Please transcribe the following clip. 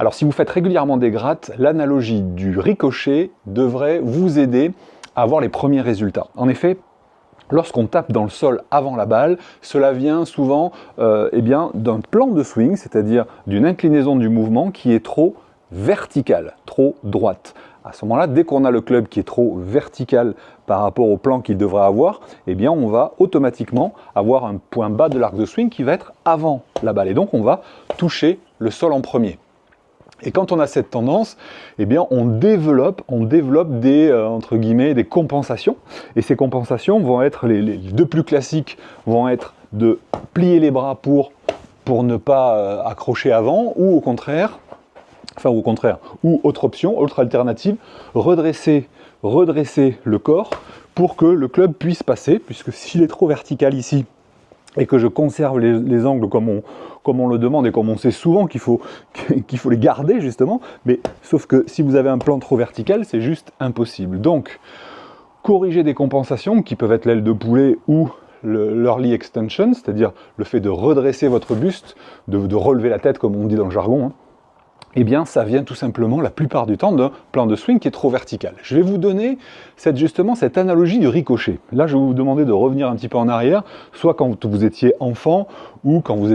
Alors si vous faites régulièrement des grattes, l'analogie du ricochet devrait vous aider à avoir les premiers résultats. En effet, lorsqu'on tape dans le sol avant la balle, cela vient souvent d'un plan de swing, c'est-à-dire d'une inclinaison du mouvement qui est trop verticale, trop droite. À ce moment-là, dès qu'on a le club qui est trop vertical par rapport au plan qu'il devrait avoir, eh bien on va automatiquement avoir un point bas de l'arc de swing qui va être avant la balle. Et donc on va toucher le sol en premier. Et quand on a cette tendance, eh bien on développe des, entre guillemets, des compensations. Et ces compensations vont être, les deux plus classiques vont être de plier les bras pour ne pas accrocher avant, ou au contraire, ou autre option, autre alternative, redresser le corps pour que le club puisse passer, puisque s'il est trop vertical ici, et que je conserve les angles comme on le demande et comme on sait souvent qu'il faut les garder justement, mais sauf que si vous avez un plan trop vertical, c'est juste impossible. Donc, corriger des compensations qui peuvent être l'aile de poulet ou l'early extension, c'est-à-dire le fait de redresser votre buste, de relever la tête comme on dit dans le jargon, eh bien ça vient tout simplement la plupart du temps d'un plan de swing qui est trop vertical. Je vais vous donner justement cette analogie du ricochet. Là je vais vous demander de revenir un petit peu en arrière, soit quand vous étiez enfant ou quand vous